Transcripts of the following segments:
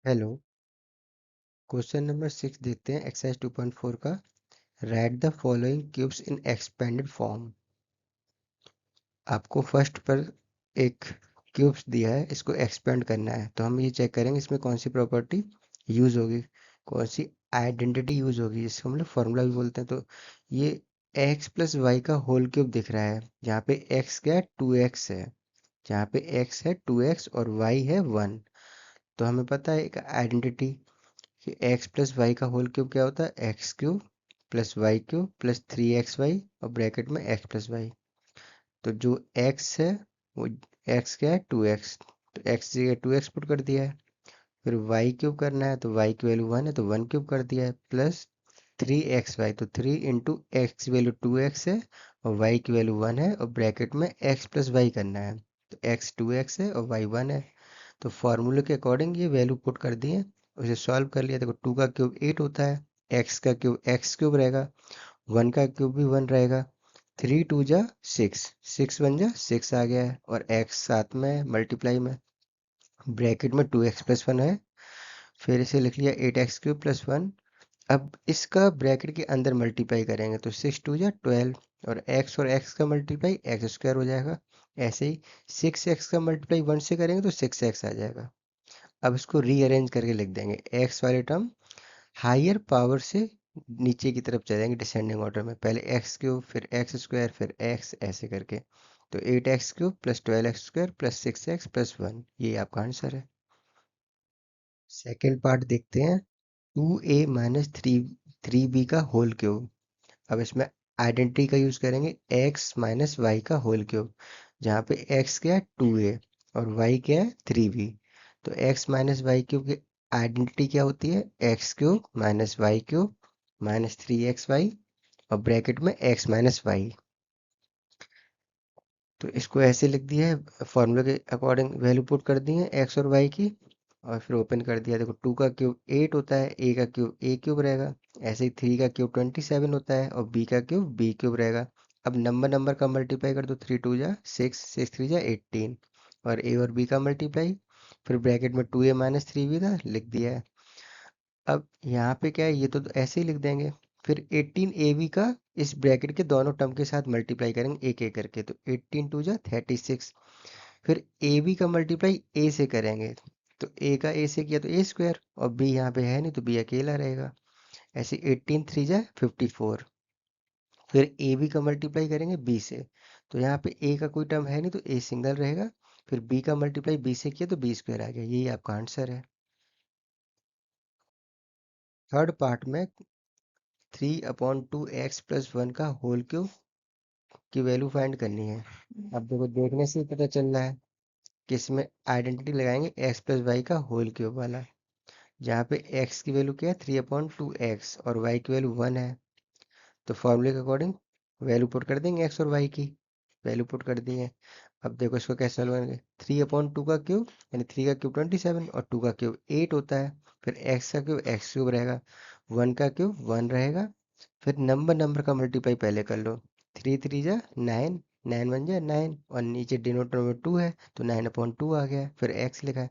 Hello. Question number 6 देखते हैं exercise 2.4 का। Right the following cubes in expanded form. आपको फर्स्ट पर एक क्यूब्स दिया है, इसको एक्सपेंड करना है, तो हम ये चेक करेंगे इसमें कौन सी प्रॉपर्टी यूज होगी, कौन सी आइडेंटिटी यूज होगी, जिसको हम लोग फॉर्मूला भी बोलते हैं। तो ये x प्लस वाई का होल क्यूब दिख रहा है, जहाँ पे x क्या है 2x है, जहाँ पे x है 2x और y है 1। तो हमें पता है एक आइडेंटिटी कि x प्लस वाई का होल क्यूब क्या होता है, x cube plus y cube plus 3xy और ब्रैकेट में x प्लस वाई। तो जो x है वो x क्या है 2x, तो x जगह 2x पुट कर दिया है। फिर y क्यूब करना है, तो y की वैल्यू 1 है तो 1 क्यूब कर दिया है, प्लस 3xy, तो 3 इंटू एक्स की वैल्यू 2x है और y की वैल्यू 1 है और ब्रैकेट में x प्लस वाई करना है, तो x 2x है और y 1 है। तो फॉर्मूले के अकॉर्डिंग ये वैल्यू पुट कर दी है, उसे सॉल्व कर लिया। देखो 2 का क्यूब 8 होता है, x का क्यूब x क्यूब रहेगा, 1 का क्यूब भी 1 रहेगा, 3 2 जा 6, 6 1 जा 6 आ गया है और x साथ में है मल्टीप्लाई में, ब्रैकेट में 2x प्लस 1 है। फिर इसे लिख लिया 8x क्यूब प्लस 1। अब इसका ब्रैकेट के अंदर मल्टीप्लाई करेंगे तो 6 2 जा 12 और x का मल्टीप्लाई एक्स स्क्वायर हो जाएगा। ऐसे ही 6x का मल्टीप्लाई 1 से करेंगे तो 6x आ जाएगा। अब इसको रीअरेंज करके लिख देंगे, x वाले टर्म हायर पावर से नीचे की तरफ चलेंगे डिसेंडिंग ऑर्डर में, पहले एक्स क्यूब फिर एक्स स्क्वायर फिर एक्स ऐसे करके। तो 8x cube plus 12x square plus 6x plus 1, ये आपका आंसर है। सेकेंड पार्ट देखते हैं, 2a माइनस थ्री बी का होल क्यूब। अब इसमें आइडेंटिटी का यूज करेंगे, x माइनस वाई का होल क्यूब, जहाँ पे x क्या है 2a और y क्या है 3b। तो x माइनस वाई क्यूब की आइडेंटिटी क्या होती है, x cube minus y cube minus 3xy और ब्रैकेट में x माइनस वाई। तो इसको ऐसे लिख दिया है, फॉर्मूले के अकॉर्डिंग वैल्यू पुट कर दी है x और y की, और फिर ओपन कर दिया। देखो 2 का क्यूब 8 होता है, a का क्यूब a क्यूब रहेगा, ऐसे ही 3 का क्यूब 27 होता है और b का क्यूब b क्यूब रहेगा। अब नंबर नंबर का मल्टीप्लाई कर दो, 3 2 जा 6, 6 3 जा 18 और a और b का मल्टीप्लाई, फिर ब्रैकेट में 2a माइनस 3b था लिख दिया है। अब यहाँ पे क्या है, ये तो ऐसे ही लिख देंगे। फिर 18ab का इस ब्रैकेट के दोनों टर्म के साथ मल्टीप्लाई करेंगे एक एक करके, तो 18 2 जा 36। फिर ए बी का मल्टीप्लाई ए से करेंगे, तो ए का ए से किया तो ए स्क्वायर और बी यहाँ पे है नहीं तो बी अकेला रहेगा। ऐसे 18 3 जा 54। फिर ए बी का मल्टीप्लाई करेंगे बी से, तो यहाँ पे ए का कोई टर्म है नहीं तो ए सिंगल रहेगा। फिर बी का मल्टीप्लाई बी से किया तो बी स्क्वायर आ गया, यही आपका आंसर है। थर्ड पार्ट में 3/2x प्लस 1 का होल क्यूब की वैल्यू फाइंड करनी है। अब देखो देखने से ही पता चल रहा है कि इसमें आइडेंटिटी लगाएंगे x प्लस वाई का होल क्यूब वाला, जहाँ पे x की वैल्यू क्या है 3/2x और y की वैल्यू 1 है। तो फॉर्मूले के अकॉर्डिंग वैल्यू पुट कर देंगे x और y की, वैल्यू पुट कर दी है। अब देखो इसको कैसे सॉल्व करेंगे, 3/2 का क्यूब यानी 3 का क्यूब 27 और 2 का क्यूब 8 होता है, फिर x का क्यूब x क्यूब रहेगा, 1 का क्यूब 1 रहेगा। फिर नंबर नंबर का मल्टीप्लाई पहले कर लो, 3 3 जा 9, 9 1 जा 9 और नीचे डिनोटर में 2 है तो 9/2 आ गया, फिर x लिखा है,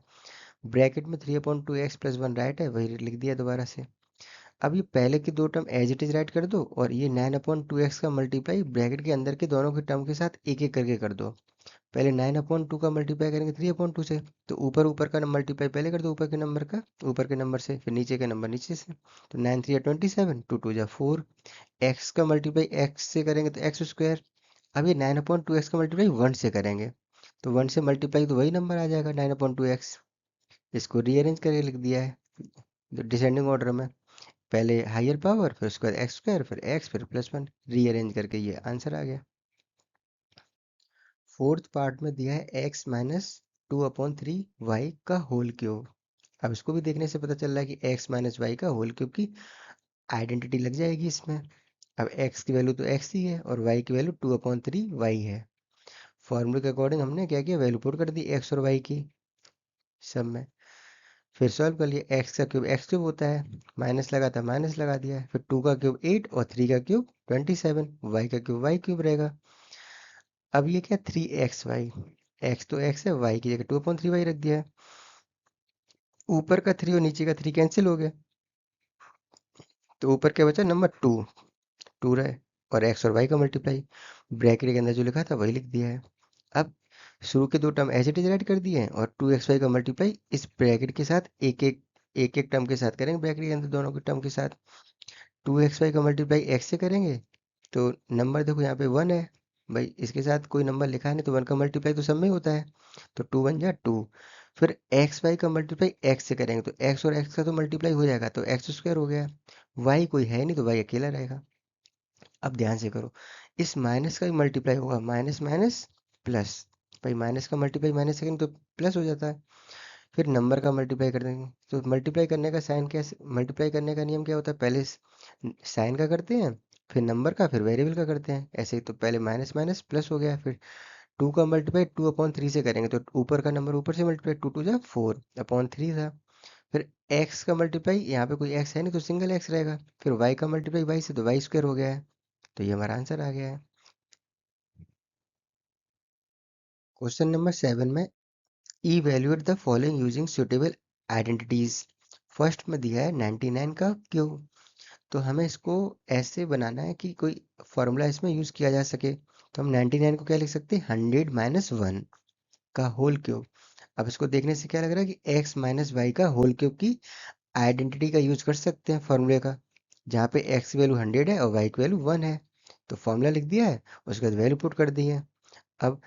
ब्रैकेट में 3/2x प्लस 1 राइट है, वही लिख दिया दोबारा से। अब ये पहले के दो term as it is write कर दो और ये 9/2x का मल्टीप्लाई ब्रैकेट के अंदर के दोनों के टर्म के साथ एक एक करके कर दो। पहले 9/2 का मल्टीप्लाई करेंगे 3/2 से, तो ऊपर ऊपर का मल्टीप्लाई पहले कर दो, ऊपर के नंबर का ऊपर के नंबर से, फिर नीचे के नंबर नीचे से। तो 9 3 27, 2 2 जा 4, एक्स का मल्टीप्लाई एक्स से करेंगे तो एक्स स्क्वायर। अब ये 9/2x का मल्टीप्लाई 1 से करेंगे, तो 1 से मल्टीप्लाई तो वही नंबर आ जाएगा 9/2x। इसको रीअरेंज करके लिख दिया है डिसेंडिंग ऑर्डर में, पहले हायर पावर फिर उसके बाद एक्स स्क्वायर फिर एक्स फिर प्लस 1, रीअरेंज करके ये आंसर आ गया। फोर्थ पार्ट में दिया है x माइनस 2/3 y का होल क्यूब। अब इसको भी देखने से पता चल रहा है कि x माइनस वाई का होल क्यूब की आइडेंटिटी लग जाएगी इसमें। अब x की वैल्यू तो x ही है और y की वैल्यू 2/3 y है। फॉर्मूले के अकॉर्डिंग हमने क्या किया, वैल्यू पुट कर दी x और y की सब में। फिर सॉल्व कर लिया, x क्यूब होता है, माइनस लगा था माइनस लगा दिया, फिर 2 का क्यूब 8 और 3 का क्यूब 27, y का क्यूब y क्यूब रहेगा। अब ये क्या 3xy, x तो x है, y की जगह 2/3y रख दिया है। ऊपर का 3 और नीचे का 3 कैंसिल हो गया, तो ऊपर क्या बचा, नंबर 2, 2 रहे, और एक्स और वाई का मल्टीप्लाई ब्रैकेट के अंदर जो लिखा था वही लिख दिया है। अब शुरू के दो term as it is write कर दिए हैं, और 2xy का मल्टीप्लाई इस ब्रैकेट के साथ एक एक टर्म के साथ करेंगे, ब्रैकेट के अंदर दोनों के टर्म के साथ। 2xy का मल्टीप्लाई एक्स से करेंगे, तो नंबर देखो यहाँ पे 1 है, भाई इसके साथ कोई नंबर लिखा है नहीं, तो 1 का मल्टीप्लाई तो सब में ही होता है, तो 2 1 जा 2। फिर एक्स वाई का मल्टीप्लाई एक्स से करेंगे, तो एक्स और एक्स का तो मल्टीप्लाई हो जाएगा, तो एक्स स्क्वायर हो गया। वाई कोई है नहीं, तो वाई अकेला रहेगा। अब ध्यान से करो, इस माइनस का भी मल्टीप्लाई होगा, माइनस माइनस प्लस, भाई माइनस का मल्टीप्लाई माइनस सेकंड तो प्लस हो जाता है। फिर नंबर का मल्टीप्लाई कर देंगे, तो मल्टीप्लाई करने का साइन कैसे, मल्टीप्लाई करने का नियम क्या होता है, पहले साइन का करते हैं, फिर नंबर का, फिर वेरिएबल का करते हैं, ऐसे ही। तो पहले माइनस माइनस प्लस हो गया, फिर 2 का मल्टीप्लाई 2/3 से करेंगे, तो ऊपर का नंबर ऊपर से मल्टीप्लाई, 2 2 जा 4/3 था। फिर एक्स का मल्टीप्लाई, यहाँ पे कोई एक्स है नहीं तो सिंगल एक्स रहेगा, फिर वाई का मल्टीप्लाई वाई से, तो वाई स्क्वायर हो गया है। तो ये हमारा आंसर आ गया है। क्वेश्चन नंबर 7 में evaluate the following using suitable identities. First में दिया है 99 का क्यूब, तो हमें इसको ऐसे बनाना है कि कोई फॉर्मूला इसमें यूज किया जा सके, तो हम 99 को क्या लिख सकते हैं, 100 माइनस 1 का होल क्यूब। अब इसको देखने से क्या लग रहा है कि x माइनस वाई का होल क्यूब की आइडेंटिटी का यूज कर सकते हैं फॉर्मूले का, जहाँ पे x की वैल्यू 100 है और y की वैल्यू 1 है, तो फॉर्मूला लिख दिया है, उसके बाद वैल्यू पुट कर दी है। अब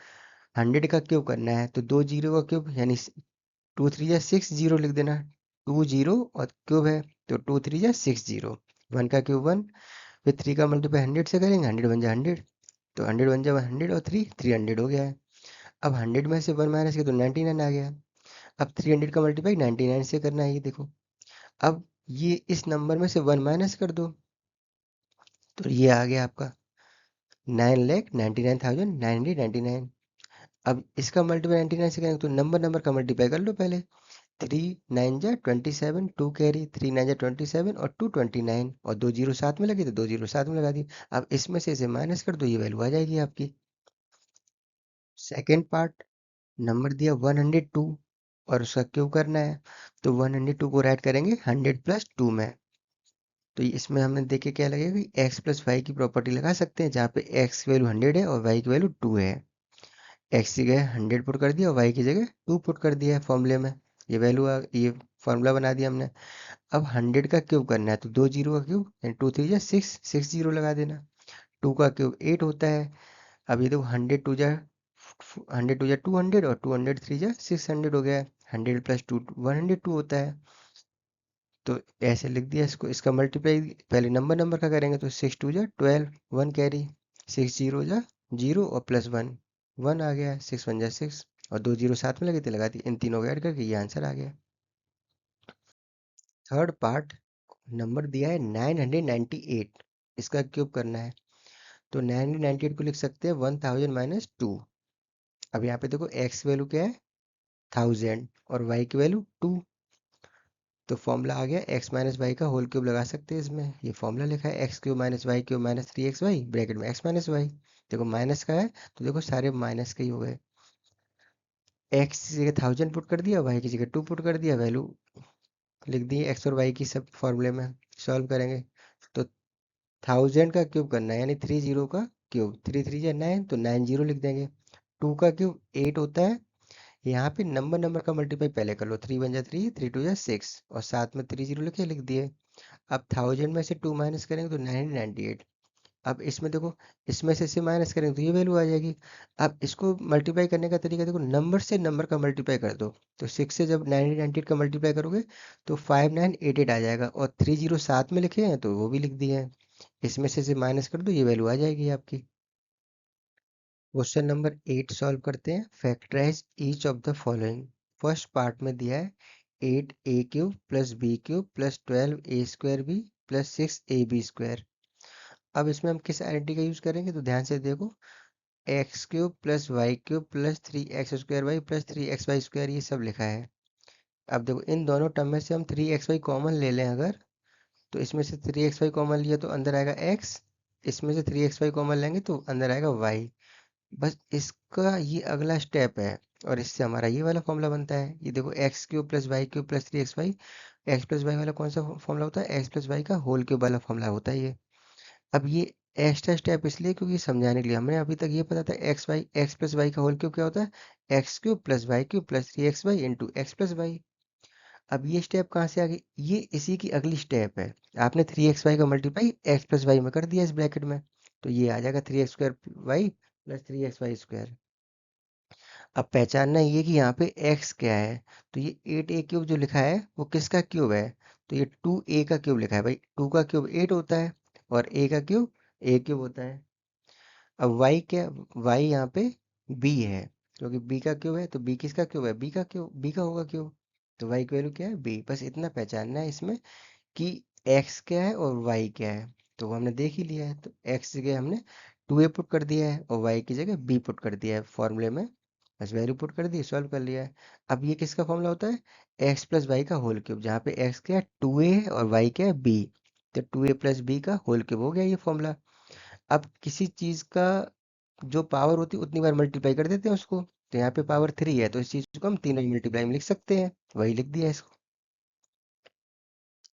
100 का क्यूब करना है, तो दो जीरो का क्यूब यानी 2 3 जा 6 जीरो लिख देना, 2 जीरो और क्यूब है, तो 2 3 जा 6 जीरो, 1 का क्यूब 1, फिर 3 का मल्टीप्लाई 100 से करेंगे, 100 1 जा 100, तो 100 1 जा 100 और 3 300 हो गया है। अब 100 में से 1 माइनस किया तो 99 आ गया। अब 300 का मल्टीप्लाई 99 से करना है, ये देखो। अब ये इस नंबर में से 1 माइनस कर दो, तो ये आ गया आपका 9,99,999। अब इसका मल्टीप्लाई 99 से करेंगे, तो नंबर नंबर का मल्टीप्लाई कर लो पहले। 3 9 जा 27, 2 कैरी, 3 9 जा 27 और 2 29, और दो जीरो साथ में लगी तो दो जीरो साथ में लगा दी। अब इसमें से इसे माइनस कर दो, ये वैल्यू आ जाएगी आपकी। सेकेंड पार्ट, नंबर दिया 102 और उसका क्यूब करना है, तो 102 को राइट करेंगे 100 + 2 में, तो इसमें हमने देखे क्या लगेगा कि x + y की प्रॉपर्टी लगा सकते हैं, जहाँ पे x की वैल्यू 100 है और y की वैल्यू 2 है। x की जगह 100 पुट कर दिया और y की जगह 2 पुट कर दिया है फॉर्मूले में, ये वैल्यू ये फॉर्मूला बना दिया हमने। अब 100 का क्यूब करना है, तो दो जीरो का क्यूब यानी 2 3 जा 6, 6 जीरो लगा देना। 2 का क्यूब 8 होता है। अब ये देखो 100 और 200 3 जा 600 हो गया है, 100 + 2 102 होता है। तो ऐसे लिख दिया इसको, इसका मल्टीप्लाई पहले नंबर नंबर का करेंगे, तो 6 2 जा 12, 1 कैरी, 6 0 जा 0 और +1, 1 आ गया, 6 1 जा 6, और दो जीरो साथ में लगे थे लगा दी, इन तीनों को ऐड करके ये आंसर आ गया। थर्ड पार्ट, नंबर दिया है 998, इसका क्यूब करना है, तो 998 को लिख सकते हैं 1000 - 2। अब यहाँ पे देखो x वैल्यू क्या है 1000 और y की वैल्यू 2, तो फॉर्मूला आ गया x माइनस वाई का होल क्यूब लगा सकते हैं इसमें, ये फॉर्मूला लिखा है x cube minus y cube minus 3xy bracket में x माइनस वाई। देखो माइनस का है, तो देखो सारे माइनस के ही हो गए। x की जगह 1000 पुट कर दिया, y की जगह 2 पुट कर दिया, वैल्यू लिख दी x और y की सब फॉर्मूले में, सॉल्व करेंगे। तो 1000 का क्यूब करना है, यानी 30 का क्यूब, 3 3 जा 9, तो 90 लिख देंगे। 2 का क्यूब 8 होता है, यहाँ पे नंबर नंबर का मल्टीप्लाई पहले कर लो, 3 1 जा 3, 3 2 जा 6, और साथ में 30 लिखे लिख दिए। अब 1000 में से 2 माइनस करेंगे तो 998। अब इसमें देखो, इसमें से इसे माइनस करेंगे तो ये वैल्यू आ जाएगी। अब इसको मल्टीप्लाई करने का तरीका देखो, नंबर से नंबर का मल्टीप्लाई कर दो, तो 6 से जब 998 का मल्टीप्लाई करोगे तो 5988 आ जाएगा, और 30 साथ में लिखे हैं तो वो भी लिख दिए हैं, इसमें से इसे माइनस कर दो, ये वैल्यू आ जाएगी आपकी। क्वेश्चन नंबर 8 सॉल्व करते हैं। Factorise each of the following. First part में दिया है 8a³ + b³ + 12a² b + 6ab²। अब इसमें हम किस आइडेंटिटी का यूज करेंगे, तो ध्यान से देखो, x³ + y³ + 3x² y + 3xy², ये सब लिखा है। अब देखो इन दोनों टर्म में से हम 3xy कॉमन ले लें अगर, तो इसमें से 3xy कॉमन लिया तो अंदर आएगा x, इसमें से 3xy कॉमन लेंगे तो अंदर आएगा y। बस इसका ये अगला स्टेप है, और इससे हमारा ये वाला फॉर्मूला बनता है। ये देखो x cube plus y cube plus 3xy, x plus y वाला कौन सा फॉर्मूला होता है, एक्स प्लस वाई का होल क्यूब वाला फॉर्मूला होता है ये। अब ये एक्स्ट्रा स्टेप इसलिए क्योंकि समझाने के लिए, हमें अभी तक ये पता था एक्स प्लस वाई का होल क्यूब क्या होता है, x cube plus y cube plus 3xy into x plus y. अब ये स्टेप कहाँ से आ गई, ये इसी की अगली स्टेप है। आपने 3xy का मल्टीप्लाई एक्स प्लस वाई में कर दिया इस ब्रैकेट में, तो ये आ जाएगा 3x² वाई प्लस 3xy²। अब पहचानना ये कि यहाँ पे x क्या है, तो ये 8a³ जो लिखा है वो किसका क्यूब है, तो ये 2a का क्यूब लिखा है भाई, 2 का क्यूब 8 होता है और a का क्यूब a³ होता है। अब y क्या, y यहाँ पे b है, क्योंकि b का क्यूब है तो b किसका क्यूब है, b का क्यूब, b का होगा क्यूब, तो y की वैल्यू क्या है b। बस इतना पहचानना है इसमें कि x क्या है और y क्या है, तो वो हमने देख ही लिया है। तो x की जगह हमने 2a पुट कर दिया है और y की जगह b पुट कर दिया है फॉर्मूले में, बस वैल्यू पुट कर दी, सॉल्व कर लिया है। अब ये किसका फॉर्मूला होता है, एक्स प्लस वाई का होल क्यूब, जहाँ पे x क्या है 2a है और y क्या है b, तो 2a प्लस b का होल क्यूब हो गया ये फॉर्मूला। अब किसी चीज़ का जो पावर होती है उतनी बार मल्टीप्लाई कर देते हैं उसको, तो यहाँ पे पावर 3 है तो इस चीज़ को हम 3 बार मल्टीप्लाई में लिख सकते हैं, वही लिख दिया इसको।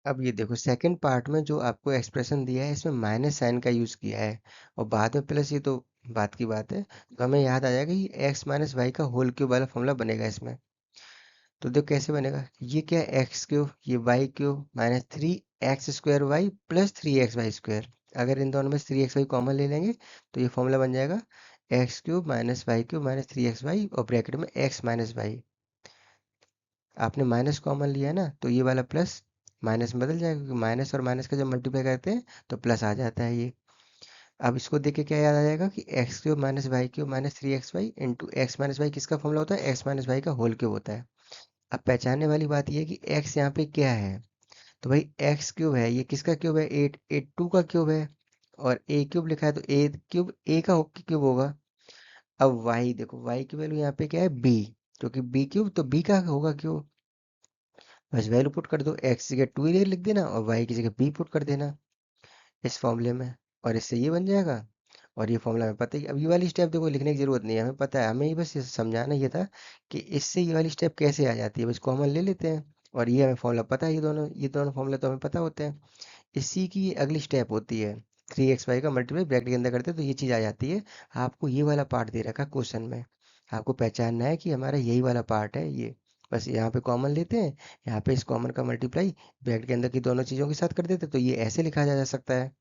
अब ये देखो सेकंड पार्ट में जो आपको एक्सप्रेशन दिया है इसमें माइनस साइन का यूज़ किया है और बाद में प्लस, ये तो बात की बात है, तो हमें याद आ जाएगा कि एक्स माइनस वाई का होल क्यूब वाला फॉर्मूला बनेगा इसमें। तो देखो कैसे बनेगा, ये क्या है एक्स क्यूब, ये y cube minus 3x² y plus 3xy²। अगर इन दोनों में 3xy कॉमन ले लेंगे तो ये फॉर्मूला बन जाएगा x cube minus y cube minus 3xy और ब्रैकेट में एक्स माइनस वाई। आपने माइनस कॉमन लिया ना तो ये वाला प्लस माइनस में बदल जाएगा, क्योंकि माइनस और माइनस का जब मल्टीप्लाई करते हैं तो प्लस आ जाता है ये। अब इसको देख के क्या याद आ जाएगा कि x cube minus y cube minus 3xy into x minus y किसका फॉर्मूला होता है, एक्स माइनस वाई का होल क्यूब होता है। अब पहचानने वाली बात ये है कि x यहाँ पे क्या है, तो भाई एक्स क्यूब है, ये किसका क्यूब है, एट एट टू का क्यूब है, और ए क्यूब लिखा है तो ए क्यूब ए का क्यूब होगा। अब y देखो, y की वैल्यू यहाँ पे क्या है b, क्योंकि b क्यूब तो b का होगा क्यूब, बस वैल्यू पुट कर दो, x की जगह 2 लिख देना और y की जगह b पुट कर देना इस फॉर्मूले में, और इससे ये बन जाएगा। और ये फॉर्मूला हमें पता ही, अब ये वाली स्टेप देखो लिखने की जरूरत नहीं है, हमें पता है, हमें ही बस ये समझाना ये था कि इससे ये वाली स्टेप कैसे आ जाती है, बस कॉमन ले लेते हैं और ये हमें फॉर्मूला पता है, ये दोनों फॉर्मूला तो हमें पता होते हैं। इसी की ये अगली स्टेप होती है, 3xy का मल्टीप्लाई ब्रैकेट के अंदर करते हैं तो ये चीज़ आ जाती है। आपको ये वाला पार्ट दे रखा क्वेश्चन में, आपको पहचानना है कि हमारा यही वाला पार्ट है ये, बस यहाँ पे कॉमन लेते हैं, यहाँ पे इस कॉमन का मल्टीप्लाई ब्रैकेट के अंदर की दोनों चीज़ों के साथ कर देते हैं, तो ये ऐसे लिखा जा सकता है।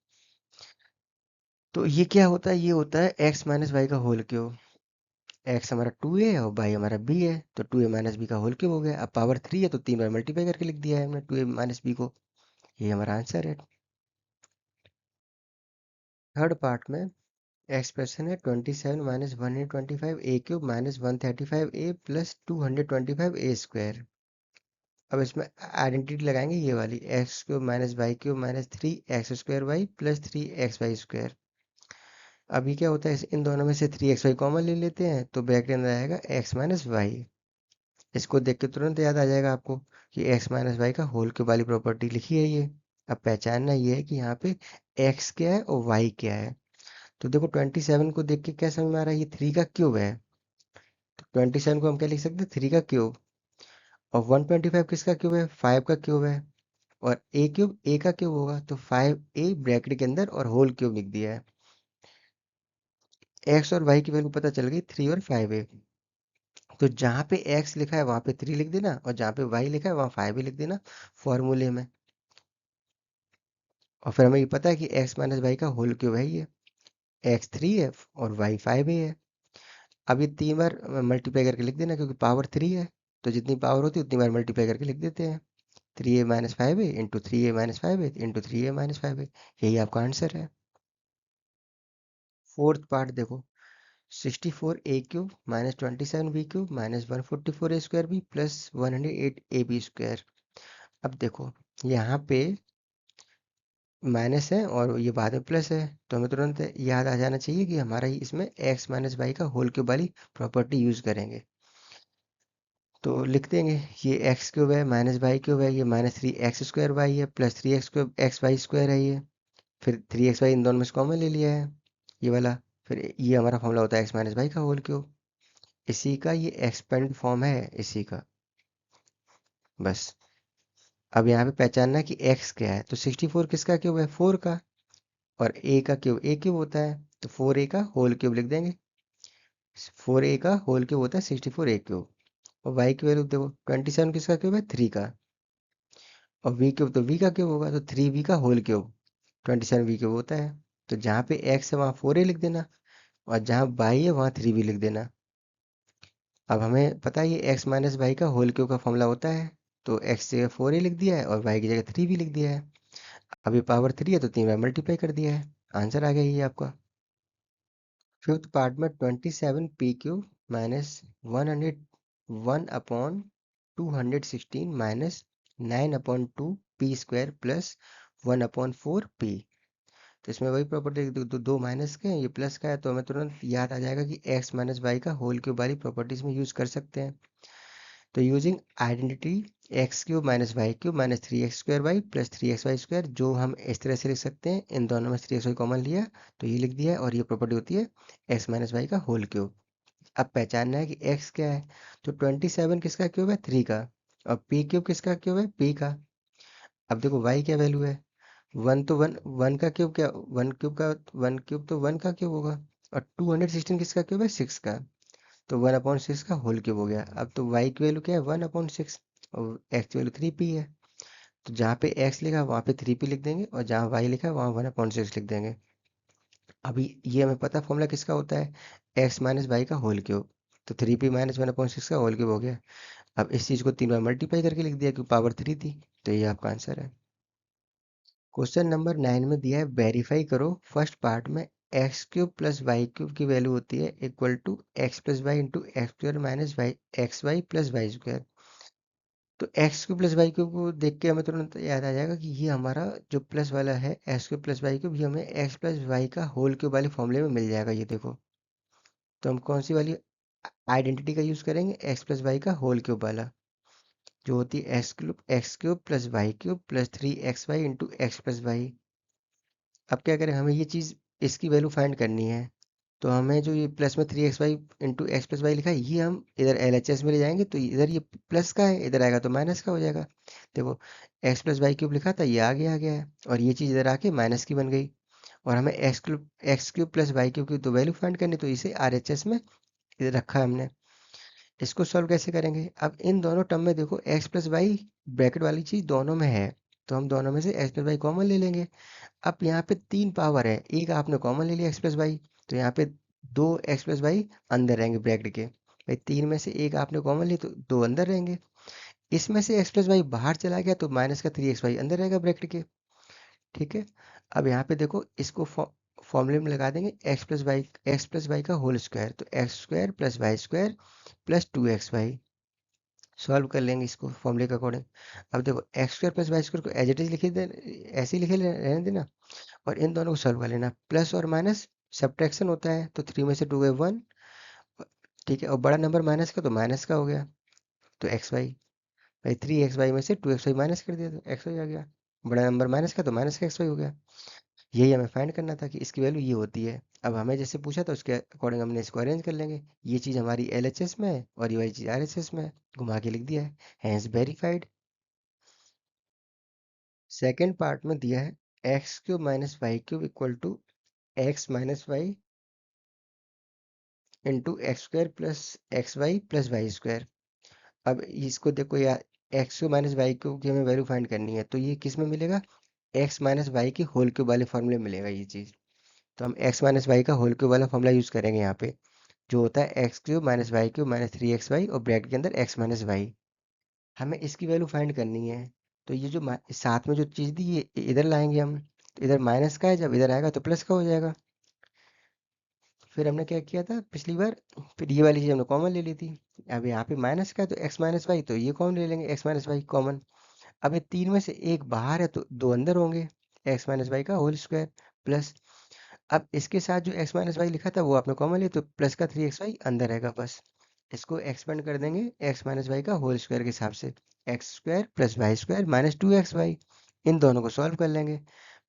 तो ये क्या होता है, ये होता है एक्स माइनस वाई का होल क्यूब। एक्स हमारा 2a है और वाई हमारा b है, तो 2a माइनस बी का होल क्यूब हो गया। अब पावर 3 है तो 3 बार मल्टीप्लाई करके लिख दिया है हमने 2a माइनस बी को, ये हमारा आंसर है। थर्ड पार्ट में एक्सप्रेशन है 27 minus 125a³ minus 135a plus 225a²। अब इसमें आइडेंटिटी लगाएंगे ये वाली, x cube minus y cube minus 3x² y plus 3xy²। अभी क्या होता है, इन दोनों में से 3xy कॉमन ले लेते हैं तो ब्रैकेट के अंदर आएगा x माइनस वाई। इसको देख के तुरंत याद आ जाएगा आपको कि x माइनस वाई का होल क्यूब वाली प्रॉपर्टी लिखी है ये। अब पहचानना ये है कि यहाँ पे x क्या है और y क्या है। तो देखो 27 को देख के क्या समझ में आ रहा है, ये 3 का क्यूब है, तो 27 को हम क्या लिख सकते हैं, 3 का क्यूब। और 125 किसका क्यूब है, 5 का क्यूब है, और ए क्यूब ए का क्यूब होगा, तो 5a ब्रैकेट के अंदर और होल क्यूब लिख दिया है। एक्स और वाई की वैल्यू पता चल गई, 3 और 5a। तो जहाँ पे एक्स लिखा है वहाँ पे 3 लिख देना और जहाँ पे वाई लिखा है वहाँ 5 भी लिख देना फॉर्मूले में। और फिर हमें ये पता है कि एक्स माइनस वाई का होल क्यूब है ये, एक्स 3 है और वाई 5a है। अब ये 3 बार मल्टीप्लाई करके लिख देना, क्योंकि पावर 3 है तो जितनी पावर होती है उतनी बार मल्टीप्लाई करके लिख देते हैं। 3a minus 5a into 3a minus 5a into 3a minus 5a, यही आपका आंसर है। फोर्थ पार्ट देखो, 64a³ minus 27b³ minus 144a² plus 108ab²। अब देखो यहाँ पे माइनस है और ये बाद में प्लस है, तो हमें तुरंत याद आ जाना चाहिए कि हमारा ही इसमें एक्स माइनस वाई का होल क्यूब वाली प्रॉपर्टी यूज करेंगे। तो लिख देंगे, ये एक्स क्यूब है माइनस वाई क्यूब है, ये माइनस 3x² वाई है प्लस 3x वाई² है ये, फिर 3xy इन दोनों में से कॉमन ले लिया है ये वाला, फिर ये हमारा फॉर्मूला होता है एक्स माइनस वाई का होल क्यूब। इसी का ये एक्सपेंड फॉर्म है इसी का। बस अब यहाँ पे पहचानना है कि x क्या है। तो 64 किसका क्यूब है? 4 का। और a का क्यूब a क्यूब होता है, तो 4a का होल क्यूब लिख देंगे। 4a का होल क्यूब होता है 64 a क्यूब। और y की वैल्यू देखो 27 किसका क्यूब है? 3 का। और v क्यूब तो v का क्यूब होगा, तो 3v का होल क्यूब 27v क्यूब होता है। तो जहाँ पे x है वहाँ 4a लिख देना, और जहाँ y है वहाँ 3v लिख देना। अब हमें पता है ये x माइनस वाई का होल क्यूब का फॉर्मूला होता है। तो x जगह 4a लिख दिया है और y की जगह 3v लिख दिया है। अब ये पावर 3 है तो 3 बार मल्टीप्लाई कर दिया है। आंसर आ गया ये आपका। फिफ्थ पार्ट में 27p cube minus 101/216 minus 9/2 p² plus 1/4p। तो इसमें वही प्रॉपर्टी, दो माइनस के हैं, ये प्लस का है, तो हमें तुरंत याद आ जाएगा कि x माइनस वाई का होल क्यूब वाली प्रॉपर्टीज में यूज कर सकते हैं। तो using identity x cube minus y cube minus 3x² y plus 3xy², जो हम इस तरह से लिख सकते हैं, इन दोनों में से 3xy कॉमन लिया तो ये लिख दिया है, और ये प्रॉपर्टी होती है x माइनस वाई का होल क्यूब। अब पहचानना है कि x क्या है। तो 27 किसका क्यूब है? 3 का। और p क्यूब किसका क्यूब है? p का। अब देखो y क्या वैल्यू है? वन, तो वन, वन का क्यूब क्या, वन क्यूब का, वन क्यूब तो वन का क्यूब होगा। और 216 किसका क्यूब है? 6 का। तो 1/6 का होल क्यूब हो गया। अब तो y की वैल्यू क्या है? 1/6। और x की वैल्यू 3p है। तो जहाँ पे x लिखा है वहाँ पे 3p लिख देंगे, और जहाँ y लिखा है वहाँ 1/6 लिख देंगे। अभी ये हमें पता फॉर्मूला किसका होता है? x माइनस वाई का होल क्यूब। तो 3p माइनस 1/6 का होल क्यूब हो गया। अब इस चीज़ को 3 बार मल्टीप्लाई करके लिख दिया क्योंकि पावर 3 थी। तो ये आपका आंसर है। क्वेश्चन नंबर 9 में दिया है, वेरीफाई करो फर्स्ट पार्ट में x cube plus y cube की वैल्यू होती है equal to x plus y into x square minus y x y plus y square. तो x cube plus y cube को देख के हमें तुरंत याद आ जाएगा कि ये हमारा जो प्लस वाला है x cube plus y cube, ये हमें एक्स प्लस वाई का होल क्यूब वाले फॉर्मूले में मिल जाएगा। ये देखो, तो हम कौन सी वाली आइडेंटिटी का यूज़ करेंगे? एक्स प्लस वाई का होल क्यूब वाला, जो होती है x cube plus y cube plus 3xy into x plus y. अब क्या करें, हमें ये चीज़, इसकी वैल्यू फाइंड करनी है। तो हमें जो ये प्लस में 3xy into x plus Y लिखा है, ये हम इधर LHS में ले जाएंगे, तो इधर ये प्लस का है, इधर आएगा तो माइनस का हो जाएगा। देखो, एक्स प्लस वाई क्यूब लिखा था, ये आगे आ गया है, और ये चीज़ इधर आके माइनस की बन गई। और हमें x cube plus y cube की तो वैल्यू फाइंड करनी, तो इसे RHS में इधर रखा है हमने। इसको सॉल्व कैसे करेंगे? अब इन दोनों टर्म में देखो, एक्स प्लस वाई ब्रैकेट वाली चीज़ दोनों में है, तो हम दोनों में से एक्स प्लस वाई कॉमन ले लेंगे। अब यहाँ पे 3 पावर है, एक आपने कॉमन ले लिया एक्स प्लस वाई, तो यहाँ पे 2 एक्स प्लस वाई अंदर रहेंगे ब्रैकेट के। भाई 3 में से एक आपने कॉमन लिया तो 2 अंदर रहेंगे। इसमें से एक्स प्लस वाई बाहर चला गया तो माइनस का 3xy अंदर रहेगा ब्रैकेट के। ठीक है। अब यहाँ पे देखो, इसको फॉर्मूले में लगा देंगे, एक्स प्लस वाई का होल स्क्वायर, तो x square plus y square plus 2xy। Solve कर लेंगे इसको फॉर्मूले के अकॉर्डिंग। अब देखो, x square plus y square को एज इट इज लिखे दे, ऐसे ही लिखे रहने देना, और इन दोनों को सॉल्व कर लेना। प्लस और माइनस सब्ट्रैक्शन होता है, तो 3 में से 2 गए 1। ठीक है, और बड़ा नंबर माइनस का तो माइनस का हो गया, तो एक्स वाई। भाई 3xy में से 2xy माइनस कर दिया तो एक्स वाई आ गया। बड़ा नंबर माइनस का तो माइनस का एक्स वाई हो गया। यही हमें फाइंड करना था कि इसकी वैल्यू ये होती है। अब हमें जैसे पूछा था उसके अकॉर्डिंग हमने इसको अरेंज कर लेंगे। ये चीज़ हमारी LHS में है और ये वाली चीज़ RHS में है, घुमा के लिख दिया है, हैंस वेरीफाइड। सेकेंड पार्ट में दिया है, x cube minus y cube equal to x minus y into x square plus x y plus y square. अब इसको देखो यार, x cube minus y cube की हमें वैल्यू फाइंड करनी है, तो ये किस में मिलेगा? एक्स माइनस वाई की होल क्यूब वाले फॉर्मूले में मिलेगा ये चीज़। तो हम एक्स माइनस वाई का होल क्यूब वाला फॉर्मूला यूज़ करेंगे यहाँ पे, जो होता है x cube minus y cube minus 3xy और ब्रैकेट के अंदर एक्स माइनस वाई। हमें इसकी वैल्यू फाइंड करनी है। तो ये जो साथ में जो चीज़ दी ये इधर लाएंगे हम, तो इधर माइनस का है, जब इधर आएगा तो प्लस का हो जाएगा। फिर हमने क्या किया था पिछली बार, फिर ये वाली चीज़ हमने कॉमन ले ली थी। अब यहाँ पे माइनस का है तो एक्स माइनस वाई, तो ये कॉमन ले लेंगे, एक्स माइनस वाई कॉमन। अब ये 3 में से एक बाहर है तो 2 अंदर होंगे, एक्स माइनस वाई का होल स्क्वायर प्लस। अब इसके साथ जो एक्स माइनस वाई लिखा था वो आपने कॉमन लिया, तो प्लस का 3xy अंदर रहेगा बस। इसको एक्सपेंड कर देंगे एक्स माइनस वाई का होल स्क्वायर के हिसाब से, x square plus y square minus 2xy। इन दोनों को सॉल्व कर लेंगे,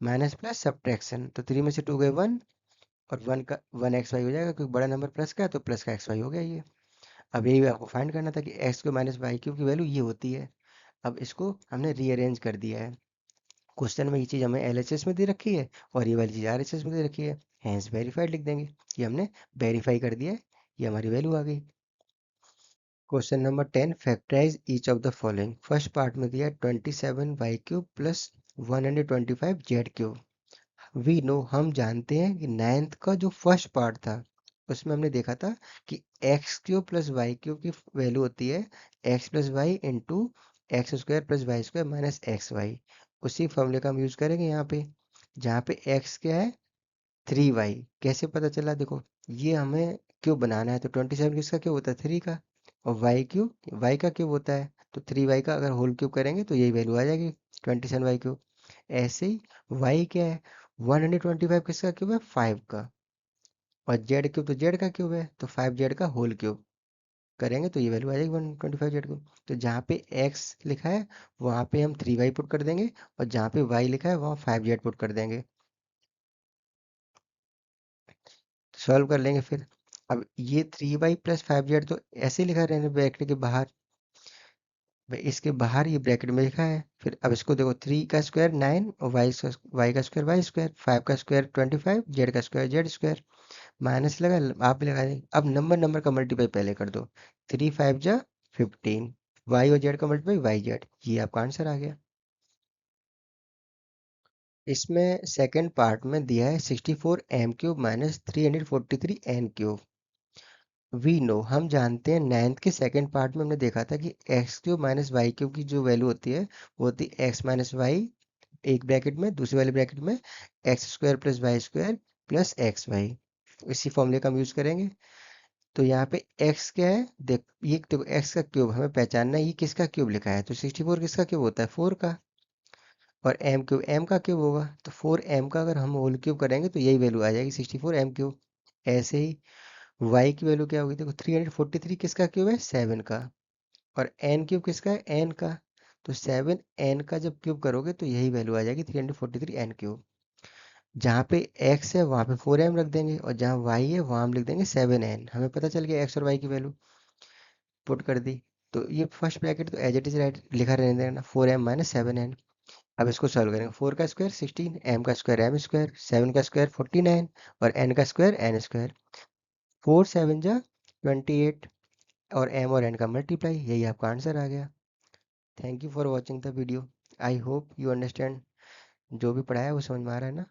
माइनस प्लस सब्ट्रैक्शन, तो 3 में से 2 गए 1, और 1 का 1xy हो जाएगा, क्योंकि बड़ा नंबर प्लस का है तो प्लस का xy हो गया ये। अब यही आपको फाइंड करना था कि x cube minus y cube की वैल्यू ये होती है। अब इसको हमने रीअरेंज कर दिया है। क्वेश्चन में ये चीज़ हमें एलएचएस में दे रखी है और ये वाली चीज़ आरएचएस में दे रखी है, हैंस वेरीफाइड लिख देंगे। ये हमने वेरीफाई कर दिया है, ये हमारी वैल्यू आ गई। Question number 10, factorise each of the following. First part में दिया 27y³ plus 125z³। We know, हम जानते हैं कि नाइन्थ का जो फर्स्ट पार्ट था उसमें हमने देखा था कि x³ प्लस y³ की वैल्यू होती है x plus y into x square plus y square minus x y. उसी फॉर्मूले का हम यूज करेंगे यहाँ पे, जहाँ पे x क्या है 3y। कैसे पता चला, देखो ये हमें क्यूब बनाना है तो 27 किसका क्यूब होता है 3 का, और y का क्यूब होता है तो 3y का अगर होल क्यूब करेंगे तो यही वैल्यू आ जाएगी 27y³। ऐसे ही y क्या है 125 किसका क्यूब है 5 का, और z क्यूब तो z का क्यूब है तो 5z का होल क्यूब करेंगे तो ये वैल्यू आ जाएगी 125z³। तो जहाँ पे x लिखा है वहाँ पे हम 3y पुट कर देंगे, और जहाँ पे y लिखा है वहाँ 5z पुट कर देंगे। सॉल्व कर लेंगे फिर। अब ये 3y प्लस 5z तो ऐसे लिखा रहने ब्रैकेट के बाहर, भाई इसके बाहर ये ब्रैकेट में लिखा है। फिर अब इसको देखो, 3 का स्क्वायर 9 और वाई का स्क्वायर वाई स्क्वायर, 5 का स्क्वायर 25, जेड का स्क्वायर जेड स्क्वायर। माइनस लगा, आप भी लगा देंगे। अब नंबर नंबर का मल्टीप्लाई पहले कर दो, 3 5 जा 15, वाई और जेड का मल्टीप्लाई वाई जेड, ये आपका आंसर आ गया। इसमें सेकंड पार्ट में दिया है 64m³ minus 343n³। We know, हम जानते हैं नाइन्थ के सेकंड पार्ट में हमने देखा था कि x³ माइनस y³ की जो वैल्यू होती है वो होती है x माइनस वाई, एक ब्रैकेट में, दूसरे वाले ब्रैकेट में x square plus y square plus x y. इसी फॉर्मूले का हम यूज करेंगे। तो यहाँ पे x क्या है, देख ये देखो x का क्यूब हमें पहचानना है, ये किसका क्यूब लिखा है तो 64 किसका क्यूब होता है 4 का, और m क्यूब m का क्यूब होगा तो 4m का अगर हम होल क्यूब करेंगे तो यही वैल्यू आ जाएगी 64m³। ऐसे ही y की वैल्यू क्या होगी, देखो 343 किसका क्यूब है 7 का, और n क्यूब किसका है n का, तो 7n का जब क्यूब करोगे तो यही वैल्यू आ जाएगी 343n³। जहाँ पे x है वहाँ पे 4m रख देंगे, और जहाँ y है वहाँ हम लिख देंगे 7n। हमें पता चल गया x और y की वैल्यू पुट कर दी। तो ये फर्स्ट ब्रैकेट तो एज इट इज राइट लिखा रहने देना, 4m माइनस 7n। अब इसको सॉल्व करेंगे, 4 का स्क्वायर 16, m का स्क्वायर m स्क्वायर, 7 का स्क्वायर 49, और n का स्क्वायर n स्क्वायर। 4 7 जा 28, और m और n का मल्टीप्लाई, यही आपका आंसर आ गया। Thank you for watching the video. I hope you understand, जो भी पढ़ाया वो समझ में आ रहा है ना।